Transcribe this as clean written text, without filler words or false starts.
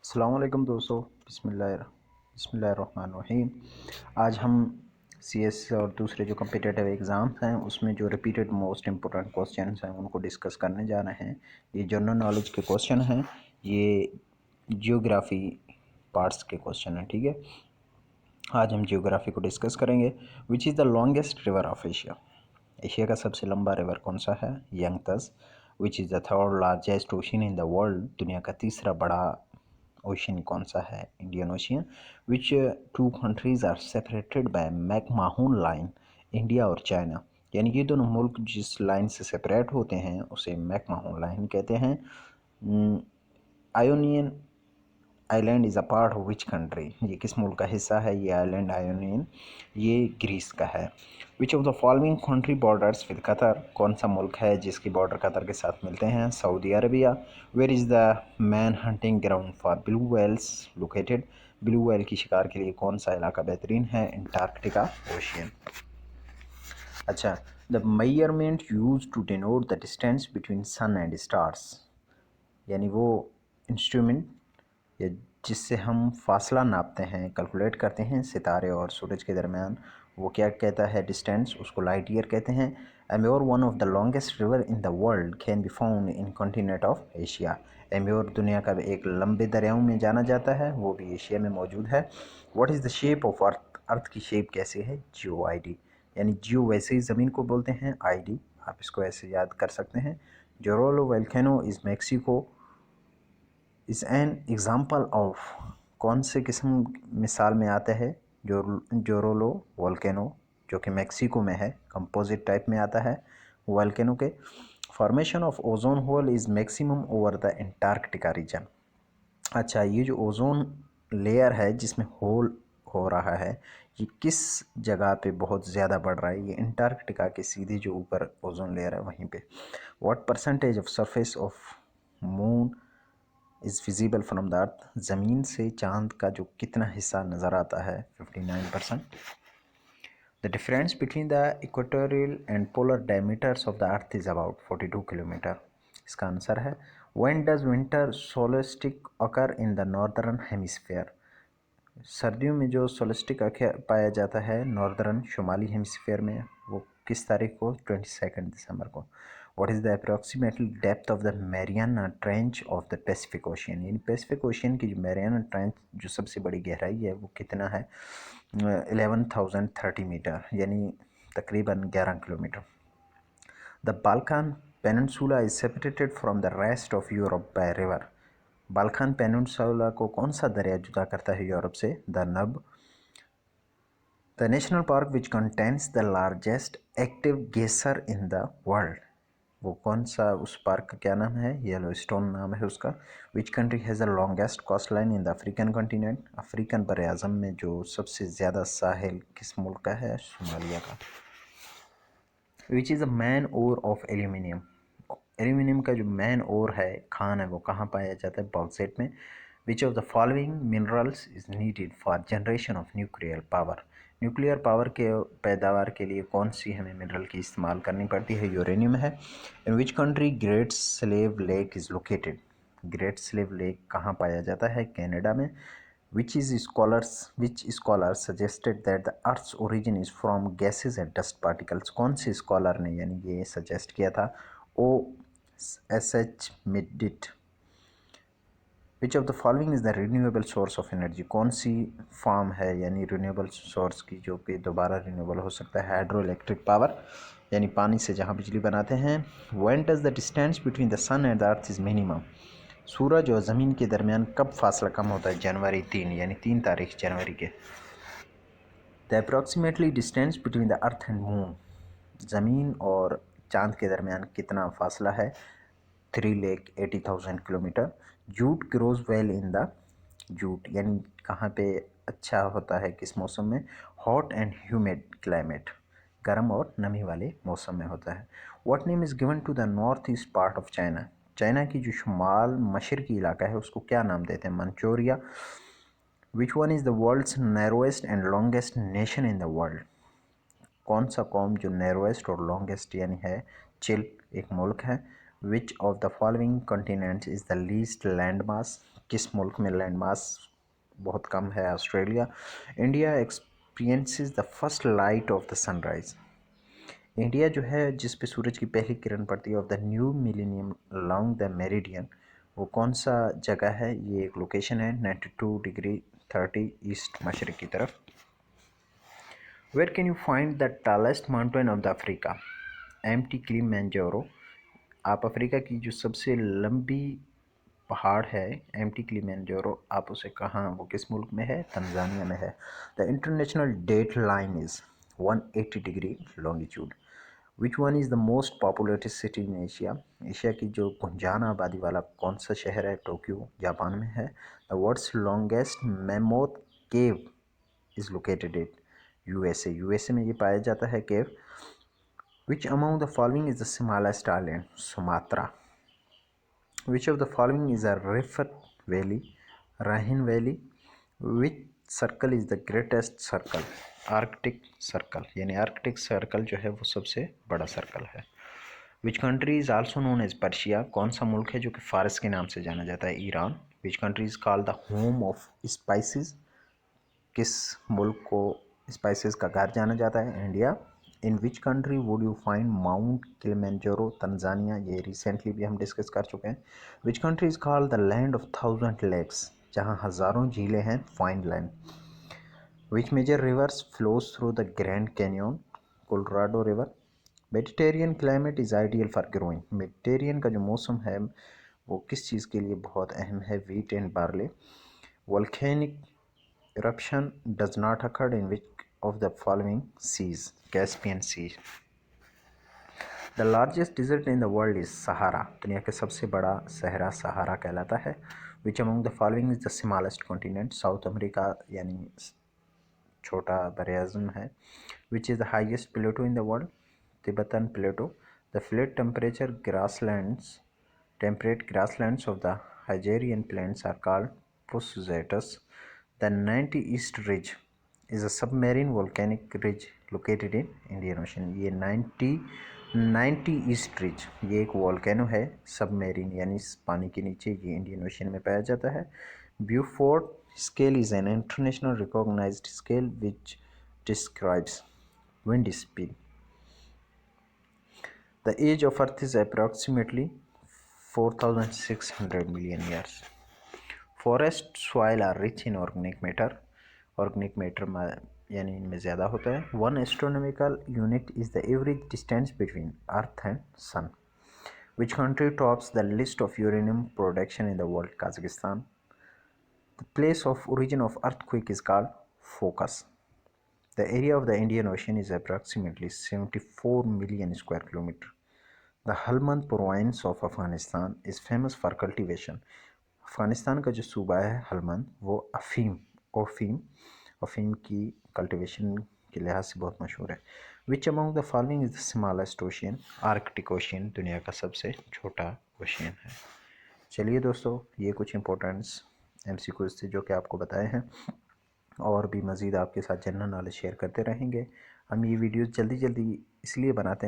अस्सलाम वालेकुम दोस्तों। बिस्मिल्लाहिर्रहमानिर्रहीम। आज हम सीएस और दूसरे जो कम्पिटिटिव एग्ज़ाम्स हैं उसमें जो रिपीटेड मोस्ट इम्पोर्टेंट क्वेश्चंस हैं उनको डिस्कस करने जा रहे हैं। ये जनरल नॉलेज के क्वेश्चन हैं, ये जियोग्राफी पार्ट्स के क्वेश्चन हैं। ठीक है, आज हम जियोग्राफी को डिस्कस करेंगे। Which is the longest river of Asia? Asia का सबसे लंबा रिवर कौन सा है? Yangtze. Which is the third largest ocean in the world? दुनिया का तीसरा बड़ा ओशन कौन सा है? Indian Ocean. Which two countries are separated by McMahon line? India और चाइना। यानी ये दोनों मुल्क जिस लाइन से सेपरेट होते हैं उसे मैकमाहन लाइन कहते हैं। Ionian island is a part of which country? ये किस मुल्क का हिस्सा है ये आइलैंड आयोनियन? ये ग्रीस का है। विच of the following country borders with Qatar? कौन सा मुल्क है जिसकी बॉर्डर कतर के साथ मिलते हैं? Saudi Arabia. Where is the main hunting ground for blue whales located? Blue whale की शिकार के लिए कौन सा इलाका बेहतरीन है? Antarctica ocean. अच्छा, the measurement use to denote the distance between sun and stars? यानी वो इंस्ट्रूमेंट या जिससे हम फासला नापते हैं, कैलकुलेट करते हैं सितारे और सूरज के दरमियान, वो क्या कहता है? डिस्टेंस। उसको लाइट ईयर कहते हैं। Amur one of the longest river in the world can be found in continent of Asia? Amur दुनिया का एक लंबे दरियाओं में जाना जाता है, वो भी एशिया में मौजूद है। What is the shape of Earth? Earth की शेप कैसी है? Geoid. यानी जियो वैसे ही ज़मीन को बोलते हैं, आई डी आप इसको ऐसे याद कर सकते हैं। Jorullo volcano is Mexico is an example of? कौन से किस्म मिसाल में आता है? जोरोलो वोल्केनो जो कि मेक्सिको में है, कंपोजिट टाइप में आता है वोल्केनो के। Formation of ozone hole is maximum over the Antarctica region. अच्छा, ये जो ओजोन लेयर है जिसमें होल हो रहा है, ये किस जगह पे बहुत ज़्यादा बढ़ रहा है? ये अंटार्कटिका के सीधे जो ऊपर ओजोन लेयर है वहीं पे। What percentage of surface of moon is visible from the earth? ज़मीन से चांद का जो कितना हिस्सा नज़र आता है? 59%। The difference between the equatorial and polar diameters of the earth is about 42 kilometre. इसका आंसर है when does winter solstice occur in the northern hemisphere? सर्दियों में जो सोलिस्टिक पाया जाता है नॉर्दर्न शुमाली हेमिस्फेयर में, वो किस तारीख को? 22 दिसंबर को। What is the approximate depth of the Mariana trench of the Pacific ocean? यानी पैसिफिक ओशियन की जो मैरियाना ट्रेंच जो सबसे बड़ी गहराई है वो कितना है? 11,030 मीटर, यानी तकरीबन 11 kilometre. The Balkan peninsula is separated from the rest of Europe by river? Balkan peninsula को कौन सा दरिया जुदा करता है यूरोप से? Danube. The national park which contains the largest active geyser in the world? वो कौन सा, उस पार्क का क्या नाम है? येलोस्टोन नाम है उसका। Which country has the longest coast line in the African continent? African बर आज़म में जो सबसे ज़्यादा साहिल किस मुल्क का है? सोमालिया का। Which is the main ore of aluminium? Aluminium का जो मैन ओर है, खान है, वो कहाँ पाया जाता है? बॉक्साइट में। विच of the following minerals is needed for generation of nuclear power? Nuclear power के पैदावार के लिए कौन सी हमें मिनरल की इस्तेमाल करनी पड़ती है? यूरेनियम है। In which country Great Slave Lake is located? Great Slave Lake कहाँ पाया जाता है? कनाडा में। which scholars suggested that the earth's origin is from gases and dust particles? कौन से स्कॉलर ने यानी ये सजेस्ट किया था? ओ एस एच मिडिट। Which of the following is the renewable source of energy? कौन सी फॉर्म है यानी रिन्यूएबल सोर्स की जो कि दोबारा रिन्यूएबल हो सकता है? हाइड्रो इलेक्ट्रिक पावर, यानी पानी से जहाँ बिजली बनाते हैं। When does the distance between the sun and the earth is minimum? सूरज और ज़मीन के दरमियान कब फासला कम होता है? जनवरी 3, यानी 3 तारीख जनवरी के। The approximately distance between the earth and moon? ज़मीन और चांद के दरमियान कितना फासला है? 3,80,000 kilometre. Jute grows well in the? Jute यानी कहाँ पे अच्छा होता है, किस मौसम में? हॉट एंड ह्यूमिड क्लाइमेट, गर्म और नमी वाले मौसम में होता है। What name is given to the north east part of China? China की जो शुमाल मशरकी इलाका है उसको क्या नाम देते हैं? Manchuria. Which one is the world's narrowest and longest nation in the world? कौन सा कौम जो नैरोएस्ट और लॉन्गेस्ट यानी है चिल एक मुल्क है? विच of the following continents is the least land mass, किस मुल्क में लैंड मास बहुत कम है? Australia. India experiences the first light of the sunrise. India जो है जिस पे सूरज की पहली किरण पड़ती है of the new millennium along the meridian, वो कौन सा जगह है? ये एक लोकेशन है 92 डिग्री 30 ईस्ट मशरक़ की तरफ। Where can you find the tallest mountain of the Africa? Empty Kilimanjaro. आप अफ्रीका की जो सबसे लंबी पहाड़ है एम्प्टी किलिमंजारो, आप उसे कहाँ, वो किस मुल्क में है? तंजानिया में है। The international date line is 180 degree longitude. Which one is the most populated city in Asia? Asia की जो गुंजान आबादी वाला कौन सा शहर है? टोक्यो जापान में है। The world's longest mammoth cave is located in USA. USA में ये पाया जाता है cave. Which among the following is the smallest island? Sumatra. Which of the following is a rift valley? Rhine valley. Which circle is the greatest circle? Arctic circle, यानी Arctic circle जो है वो सबसे बड़ा सर्कल है। Which country is also known as Persia? कौन सा मुल्क है जो कि फारस के नाम से जाना जाता है? Iran. Which country is called the home of spices? किस मुल्क को स्पाइसेस का घर जाना जाता है? India. In which country would you find mount Kilimanjaro? Tanzania, ये रिसेंटली भी हम डिस्कस कर चुके हैं। Which country is called the land of 1000 lakes? जहाँ हज़ारों झीलें हैं, Finland. Which major rivers flows through the Grand Canyon? Colorado River. Mediterranean climate is ideal for growing? Mediterranean का जो मौसम है वो किस चीज़ के लिए बहुत अहम है? Wheat and barley. Volcanic eruption does not occur in which of the following seas? Caspian Sea. The largest desert in the world is Sahara. दुनिया का सबसे बड़ा सहरा सहारा कहलाता है। Which among the following is the smallest continent? South America यानी छोटा बरआज़म है। Which is the highest plateau in the world? Tibetan Plateau. The flat temperate grasslands of the Hungarian plains are called Pusztatos. The 90 East Ridge is a submarine volcanic ridge located in Indian Ocean. ये 90 east ridge ये एक volcano है submarine यानी पानी के नीचे, ये Indian ocean में पाया जाता है। Beaufort scale is an international recognised scale which describes wind speed. The age of Earth is approximately 4,600 million years. Forest soil are rich in organic matter. Organic matter यानी इनमें ज़्यादा होता है। One astronomical unit is the average distance between Earth and Sun. Which country tops the list of uranium production in the world? Kazakhstan. The place of origin of earthquake is called focus. The area of the Indian Ocean is approximately 74 million square kilometers. The Helmand province of Afghanistan is famous for cultivation. Afghanistan का जो सूबा है हलमंद वो अफ़ीम की cultivation के लिहाज से बहुत मशहूर है। विच among the following is the smallest ocean? Arctic ocean दुनिया का सबसे छोटा ओशियन है। चलिए दोस्तों, ये कुछ इंपॉर्टेंट्स MCQs थे जो कि आपको बताए हैं, और भी मज़ीद आपके साथ जनरल नॉलेज शेयर करते रहेंगे। हम ये वीडियोज़ जल्दी इसलिए बनाते हैं